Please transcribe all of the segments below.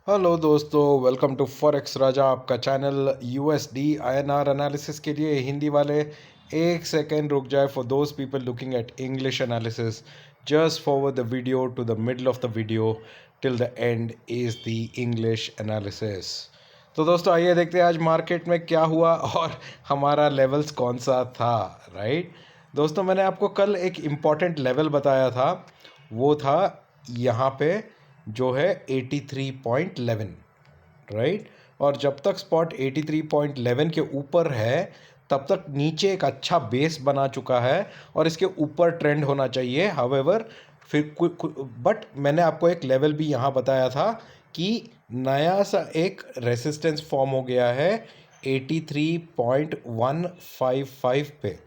Hello दोस्तों, welcome to forex राजा, आपका channel USD INR analysis के लिए हिंदी वाले। एक सेकेंड रुक जाए for those people looking at English analysis. Just forward the video to the middle of the video till the end is the English analysis. तो दोस्तों आइए देखते हैं आज मार्केट में क्या हुआ और हमारा लेवल्स कौन सा था। राइट दोस्तों, मैंने आपको कल एक इम्पॉर्टेंट लेवल बताया था, वो था यहाँ पे जो है 83.11। राइट, और जब तक स्पॉट 83.11 के ऊपर है तब तक नीचे एक अच्छा बेस बना चुका है और इसके ऊपर ट्रेंड होना चाहिए। हावेवर फिर बट मैंने आपको एक लेवल भी यहाँ बताया था कि नया सा एक रेसिस्टेंस फॉर्म हो गया है 83.155 पे,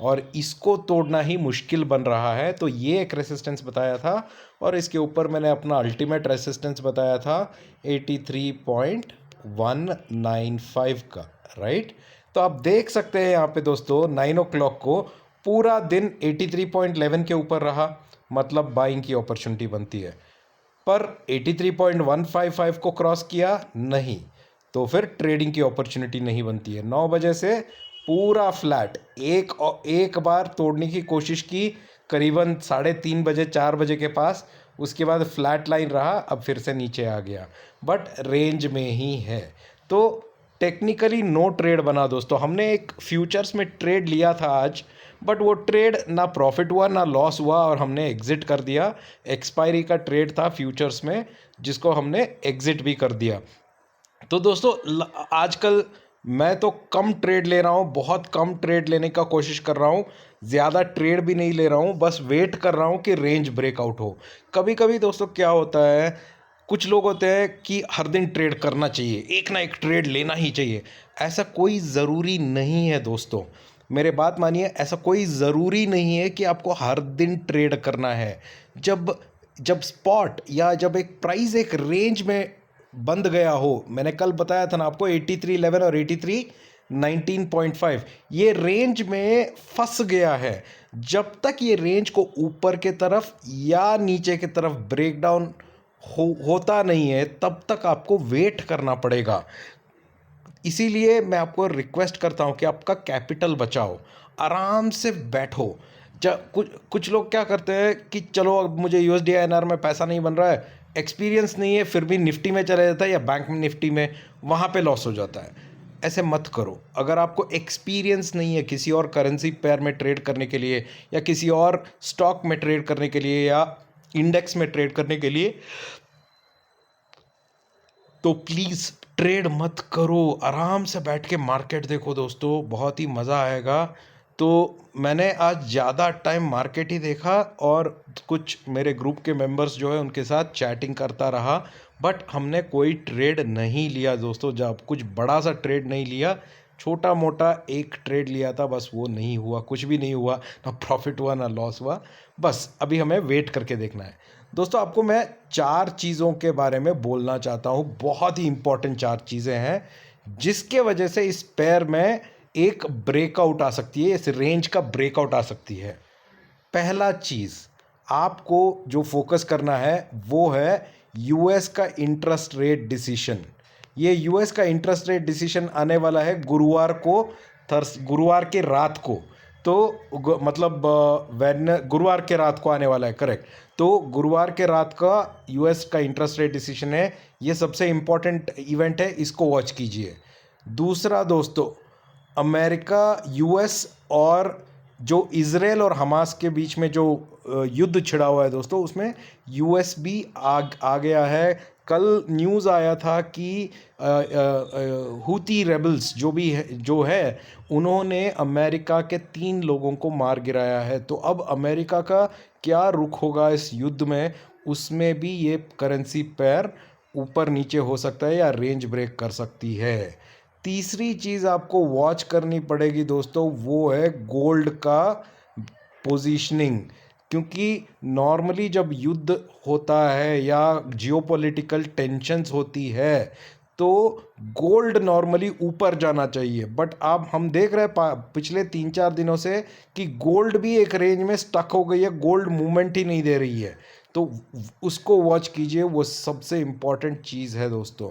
और इसको तोड़ना ही मुश्किल बन रहा है। तो ये एक रेसिस्टेंस बताया था और इसके ऊपर मैंने अपना अल्टीमेट रेसिस्टेंस बताया था 83.195 का। राइट, तो आप देख सकते हैं यहाँ पे दोस्तों 9 o'clock को पूरा दिन 83.11 के ऊपर रहा, मतलब बाइंग की अपॉर्चुनिटी बनती है। पर 83.155 को क्रॉस किया नहीं, तो फिर ट्रेडिंग की अपॉर्चुनिटी नहीं बनती है। 9 बजे से पूरा फ्लैट एक बार तोड़ने की कोशिश की, करीबन 3:30 बजे 4 बजे के पास। उसके बाद फ्लैट लाइन रहा, अब फिर से नीचे आ गया, बट रेंज में ही है। तो टेक्निकली नो ट्रेड बना दोस्तों। हमने एक फ्यूचर्स में ट्रेड लिया था आज, बट वो ट्रेड ना प्रॉफिट हुआ ना लॉस हुआ और हमने एग्ज़िट कर दिया। एक्सपायरी का ट्रेड था फ्यूचर्स में, जिसको हमने एग्ज़िट भी कर दिया। तो दोस्तों आजकल मैं तो कम ट्रेड ले रहा हूँ, बहुत कम ट्रेड लेने का कोशिश कर रहा हूँ। ज़्यादा ट्रेड भी नहीं ले रहा हूँ, बस वेट कर रहा हूँ कि रेंज ब्रेकआउट हो। कभी कभी दोस्तों क्या होता है, कुछ लोग होते हैं कि हर दिन ट्रेड करना चाहिए, एक ना एक ट्रेड लेना ही चाहिए। ऐसा कोई ज़रूरी नहीं है दोस्तों, मेरे बात मानिए, ऐसा कोई ज़रूरी नहीं है कि आपको हर दिन ट्रेड करना है। जब जब स्पॉट या जब एक प्राइस एक रेंज में बंद गया हो, मैंने कल बताया था ना आपको 83.11 और 83.19.5 ये रेंज में फंस गया है। जब तक ये रेंज को ऊपर के तरफ या नीचे के तरफ ब्रेकडाउन होता नहीं है, तब तक आपको वेट करना पड़ेगा। इसीलिए मैं आपको रिक्वेस्ट करता हूं कि आपका कैपिटल बचाओ, आराम से बैठो। जब कुछ लोग क्या करते हैं कि चलो अब मुझे यूएसडीआईएनआर में पैसा नहीं बन रहा है, एक्सपीरियंस नहीं है, फिर भी निफ्टी में चला जाता है या बैंक में निफ्टी में, वहाँ पे लॉस हो जाता है। ऐसे मत करो। अगर आपको एक्सपीरियंस नहीं है किसी और करेंसी पेयर में ट्रेड करने के लिए या किसी और स्टॉक में ट्रेड करने के लिए या इंडेक्स में ट्रेड करने के लिए, तो प्लीज़ ट्रेड मत करो। आराम से बैठ के मार्केट देखो दोस्तों, बहुत ही मज़ा आएगा। तो मैंने आज ज़्यादा टाइम मार्केट ही देखा और कुछ मेरे ग्रुप के मेंबर्स जो है उनके साथ चैटिंग करता रहा, बट हमने कोई ट्रेड नहीं लिया दोस्तों। जब कुछ बड़ा सा ट्रेड नहीं लिया, छोटा मोटा एक ट्रेड लिया था, बस वो नहीं हुआ, कुछ भी नहीं हुआ, ना प्रॉफिट हुआ ना लॉस हुआ। बस अभी हमें वेट करके देखना है। दोस्तों आपको मैं 4 चीज़ों के बारे में बोलना चाहता हूँ, बहुत ही इंपॉर्टेंट 4 चीज़ें हैं जिसके वजह से इस पेयर में एक ब्रेकआउट आ सकती है, इस रेंज का ब्रेकआउट आ सकती है। पहला चीज़ आपको जो फोकस करना है वो है यूएस का इंटरेस्ट रेट डिसीजन। ये यूएस का इंटरेस्ट रेट डिसीजन आने वाला है गुरुवार को, गुरुवार के रात को। तो मतलब गुरुवार के रात को आने वाला है, करेक्ट। तो गुरुवार के रात का यूएस का इंटरेस्ट रेट डिसीजन है, ये सबसे इंपॉर्टेंट इवेंट है, इसको वॉच कीजिए। दूसरा दोस्तों, अमेरिका यूएस और जो इज़राइल और हमास के बीच में जो युद्ध छिड़ा हुआ है दोस्तों, उसमें यूएस भी आ गया है। कल न्यूज़ आया था कि हूती रेबल्स जो है उन्होंने अमेरिका के 3 लोगों को मार गिराया है। तो अब अमेरिका का क्या रुख होगा इस युद्ध में, उसमें भी ये करेंसी पेयर ऊपर नीचे हो सकता है या रेंज ब्रेक कर सकती है। तीसरी चीज़ आपको वॉच करनी पड़ेगी दोस्तों, वो है गोल्ड का पोजीशनिंग। क्योंकि नॉर्मली जब युद्ध होता है या जियोपॉलिटिकल टेंशन्स होती है तो गोल्ड नॉर्मली ऊपर जाना चाहिए, बट अब हम देख रहे हैं पिछले 3-4 दिनों से कि गोल्ड भी एक रेंज में स्टक हो गई है, गोल्ड मूवमेंट ही नहीं दे रही है। तो उसको वॉच कीजिए, वो सबसे इम्पॉर्टेंट चीज़ है दोस्तों।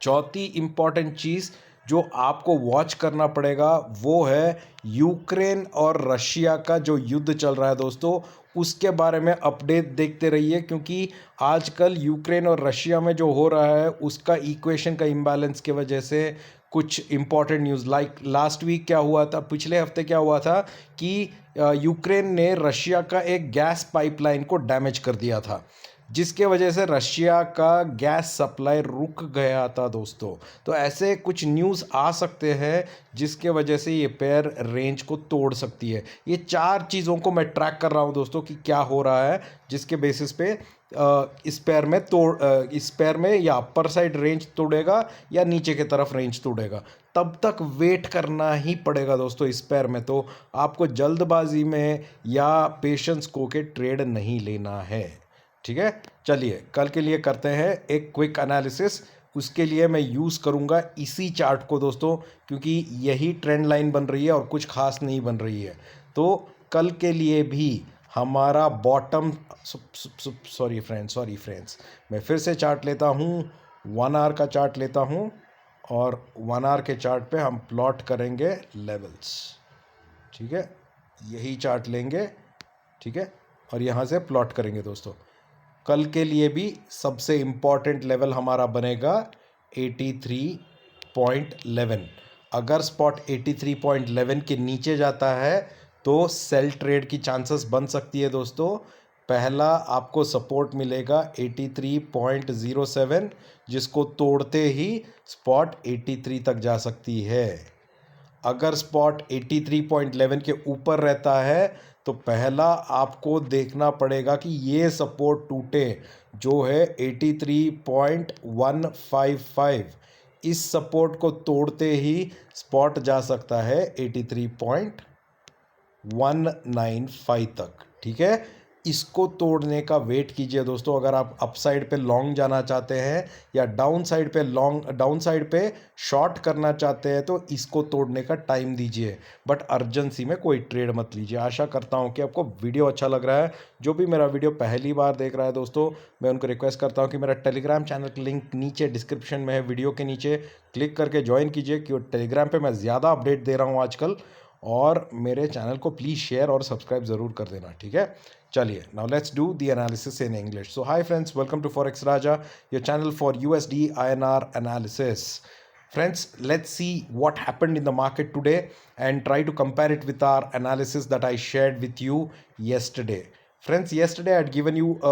चौथी इम्पॉर्टेंट चीज़ जो आपको वॉच करना पड़ेगा वो है यूक्रेन और रशिया का जो युद्ध चल रहा है दोस्तों, उसके बारे में अपडेट देखते रहिए, क्योंकि आजकल यूक्रेन और रशिया में जो हो रहा है उसका इक्वेशन का इम्बैलेंस की वजह से कुछ important news like last week क्या हुआ था, पिछले हफ्ते क्या हुआ था कि यूक्रेन ने रशिया का एक गैस पाइपलाइन को डैमेज कर दिया था, जिसके वजह से रशिया का गैस सप्लाई रुक गया था दोस्तों। तो ऐसे कुछ न्यूज़ आ सकते हैं जिसके वजह से ये पेयर रेंज को तोड़ सकती है। ये चार चीज़ों को मैं ट्रैक कर रहा हूँ दोस्तों कि क्या हो रहा है, जिसके बेसिस पे इस पेयर में या अपर साइड रेंज तोड़ेगा या नीचे की तरफ रेंज तोड़ेगा। तब तक वेट करना ही पड़ेगा दोस्तों इस पेयर में। तो आपको जल्दबाजी में या पेशेंस को के ट्रेड नहीं लेना है, ठीक है। चलिए कल के लिए करते हैं एक क्विक एनालिसिस। उसके लिए मैं यूज़ करूंगा इसी चार्ट को दोस्तों, क्योंकि यही ट्रेंड लाइन बन रही है और कुछ खास नहीं बन रही है। तो कल के लिए भी हमारा बॉटम, सॉरी फ्रेंड्स, मैं फिर से चार्ट लेता हूँ, 1 आवर का चार्ट लेता हूँ और 1 आवर के चार्ट पे हम प्लॉट करेंगे लेवल्स, ठीक है। यही चार्ट लेंगे, ठीक है, और यहाँ से प्लॉट करेंगे दोस्तों। कल के लिए भी सबसे इम्पॉर्टेंट लेवल हमारा बनेगा 83.11। अगर स्पॉट 83.11 के नीचे जाता है तो सेल ट्रेड की चांसेस बन सकती है दोस्तों। पहला आपको सपोर्ट मिलेगा 83.07, जिसको तोड़ते ही स्पॉट 83 तक जा सकती है। अगर स्पॉट 83.11 के ऊपर रहता है तो पहला आपको देखना पड़ेगा कि ये सपोर्ट टूटे, जो है 83.155। इस सपोर्ट को तोड़ते ही स्पॉट जा सकता है 83.195 तक, ठीक है। इसको तोड़ने का वेट कीजिए दोस्तों। अगर आप अप साइड पे लॉन्ग जाना चाहते हैं या डाउन साइड पे शॉर्ट करना चाहते हैं तो इसको तोड़ने का टाइम दीजिए, बट अर्जेंसी में कोई ट्रेड मत लीजिए। आशा करता हूं कि आपको वीडियो अच्छा लग रहा है। जो भी मेरा वीडियो पहली बार देख रहा है दोस्तों, मैं उनको रिक्वेस्ट करता हूं कि मेरा टेलीग्राम चैनल का लिंक नीचे डिस्क्रिप्शन में है, वीडियो के नीचे क्लिक करके ज्वाइन कीजिए, कि टेलीग्राम पर मैं ज़्यादा अपडेट दे रहा हूँ आजकल। और मेरे चैनल को प्लीज़ शेयर और सब्सक्राइब ज़रूर कर देना, ठीक है। चलिए, now let's do the analysis in English. So hi friends, welcome to Forexraja, your channel for USDINR analysis. Friends, let's see what happened in the market today and try to compare it with our analysis that I shared with you yesterday. Friends, yesterday I had given you a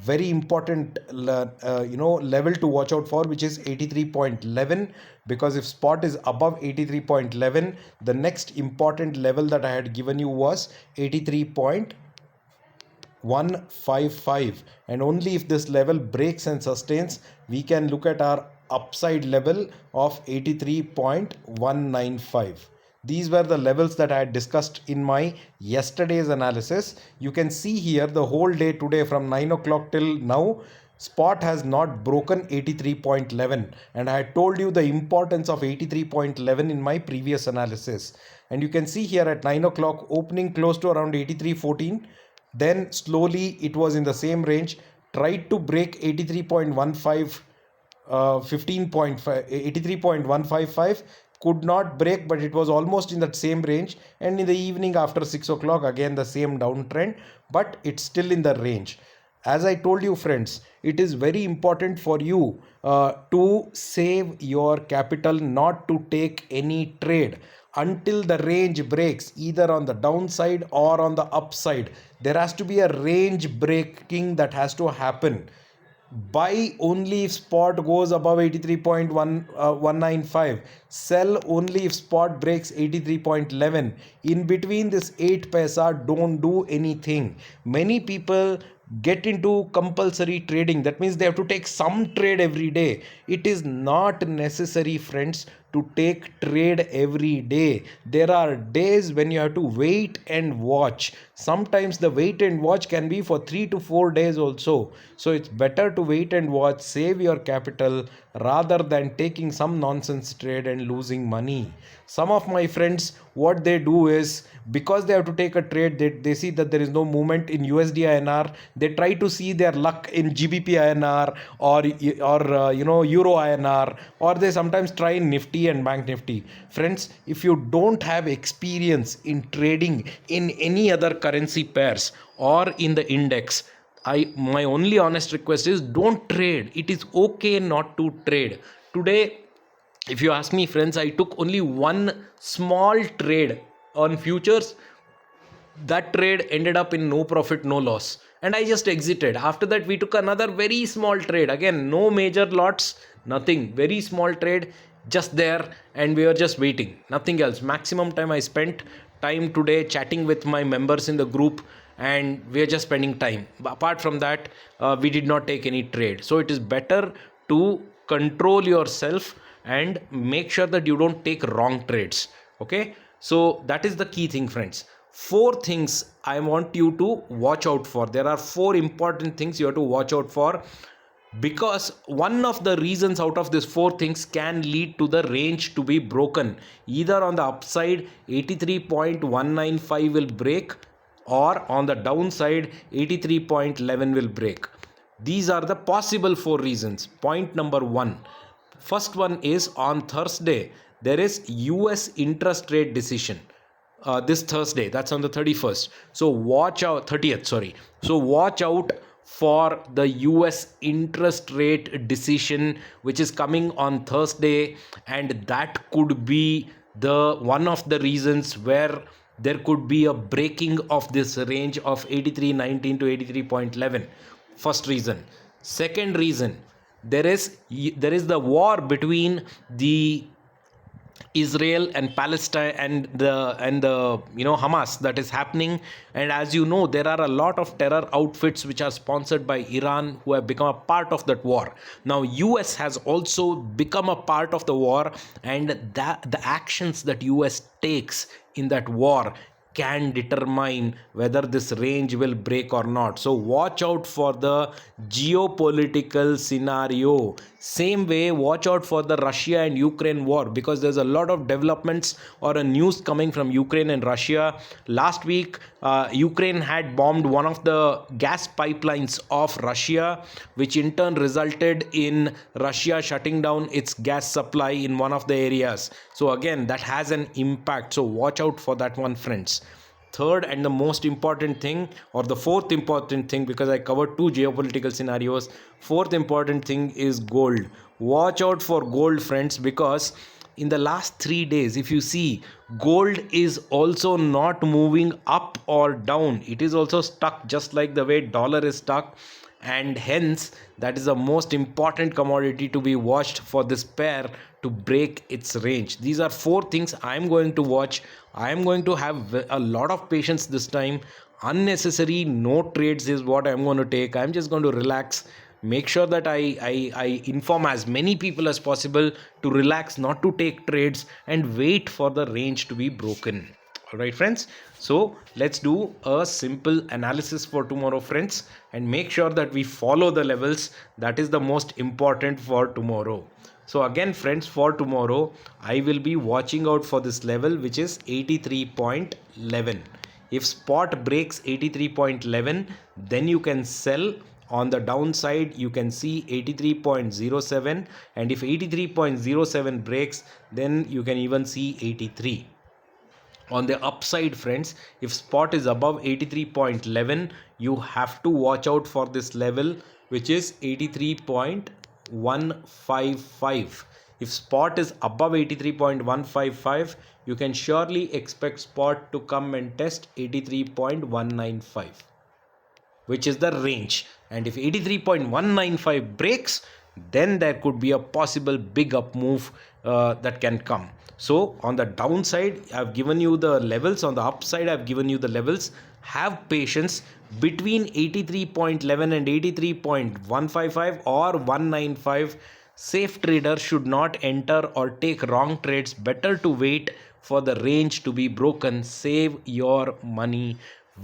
very important level to watch out for, which is 83.11, because if spot is above 83.11, the next important level that I had given you was 83.155, and only if this level breaks and sustains we can look at our upside level of 83.195. These were the levels that I had discussed in my yesterday's analysis. You can see here the whole day today from 9 o'clock till now, spot has not broken 83.11, and I had told you the importance of 83.11 in my previous analysis. And you can see here at 9 o'clock opening close to around 83.14, then slowly it was in the same range, tried to break 83.15, 83.155, could not break, but it was almost in that same range. And in the evening after 6 o'clock, again the same downtrend, but it's still in the range. As I told you friends, it is very important for you to save your capital, not to take any trade until the range breaks, either on the downside or on the upside. There has to be a range breaking that has to happen. Buy only if spot goes above 83.195, sell only if spot breaks 83.11. In between this 8 paisa, don't do anything. Many people get into compulsory trading, that means they have to take some trade every day. It is not necessary friends to take trade every day. There are days when you have to wait and watch. Sometimes the wait and watch can be for 3 to 4 days also. So it's better to wait and watch, save your capital rather than taking some nonsense trade and losing money. Some of my friends, what they do is, because they have to take a trade, they see that there is no movement in USDINR, they try to see their luck in GBP INR or Euro INR, or they sometimes try Nifty and Bank Nifty. Friends, if you don't have experience in trading in any other currency pairs or in the index, my only honest request is, don't trade. It is okay not to trade. Today, if you ask me, friends, I took only one small trade on futures. That trade ended up in no profit, no loss, and I just exited. After that, we took another very small trade, again no major lots, nothing, very small trade, just there, and we were just waiting, nothing else. Maximum time I spent time today chatting with my members in the group, and we are just spending time. Apart from that, we did not take any trade. So it is better to control yourself and make sure that you don't take wrong trades. Okay, so that is the key thing, friends. 4 things I want you to watch out for. There are 4 important things you have to watch out for, because one of the reasons out of these 4 things can lead to the range to be broken. Either on the upside 83.195 will break, or on the downside 83.11 will break. These are the possible 4 reasons. Point number 1. First one is, on Thursday there is US interest rate decision. This Thursday, that's on the 31st. So watch out, 30th, sorry. So watch out for the US interest rate decision, which is coming on Thursday, and that could be the one of the reasons where there could be a breaking of this range of 83.19 to 83.11. First reason. Second reason, there is the war between the Israel and Palestine and the Hamas that is happening. And as you know, there are a lot of terror outfits which are sponsored by Iran who have become a part of that war. Now US has also become a part of the war, and the actions that US takes in that war can determine whether this range will break or not. So watch out for the geopolitical scenario. Same way, watch out for the Russia and Ukraine war, because there's a lot of developments or a news coming from Ukraine and Russia. Last week, Ukraine had bombed one of the gas pipelines of Russia, which in turn resulted in Russia shutting down its gas supply in one of the areas. So again, that has an impact. So watch out for that one, friends. Third and the most important thing, or the fourth important thing, because I covered 2 geopolitical scenarios, fourth important thing is gold. Watch out for gold, friends, because in the last 3 days, if you see, gold is also not moving up or down. It is also stuck, just like the way dollar is stuck, and hence that is the most important commodity to be watched for this pair to break its range. These are 4 things I am going to watch. I am going to have a lot of patience this time. Unnecessary no trades is what I'm going to take. I'm just going to relax, make sure that I inform as many people as possible to relax, not to take trades, and wait for the range to be broken. All right, friends, so let's do a simple analysis for tomorrow, friends, and make sure that we follow the levels. That is the most important for tomorrow. So again, friends, for tomorrow I will be watching out for this level, which is 83.11. If spot breaks 83.11, then you can sell. On the downside, you can see 83.07, and if 83.07 breaks, then you can even see 83. On the upside, friends, if spot is above 83.11, you have to watch out for this level, which is 83.155. If spot is above 83.155, you can surely expect spot to come and test 83.195, which is the range. And if 83.195 breaks, then there could be a possible big up move that can come. So on the downside, I've given you the levels. On the upside, I've given you the levels. Have patience. Between 83.11 and 83.155 or 195, Safe trader should not enter or take wrong trades. Better to wait for the range to be broken. Save your money.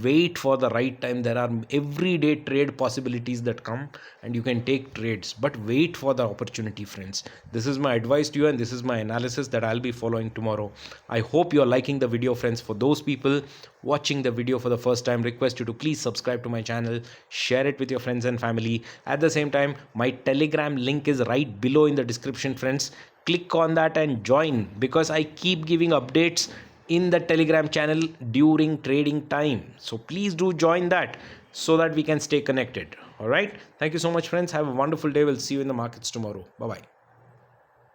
Wait for the right time. There are everyday trade possibilities that come, and you can take trades, but wait for the opportunity, friends. This is my advice to you, and this is my analysis that I'll be following tomorrow. I hope you're liking the video, friends. For those people watching the video for the first time, request you to please subscribe to my channel, share it with your friends and family. At the same time, my Telegram link is right below in the description, friends. Click on that and join, because I keep giving updates in the Telegram channel during trading time. So please do join that so that we can stay connected. All right. Thank you so much, friends. Have a wonderful day. We'll see you in the markets tomorrow. Bye bye.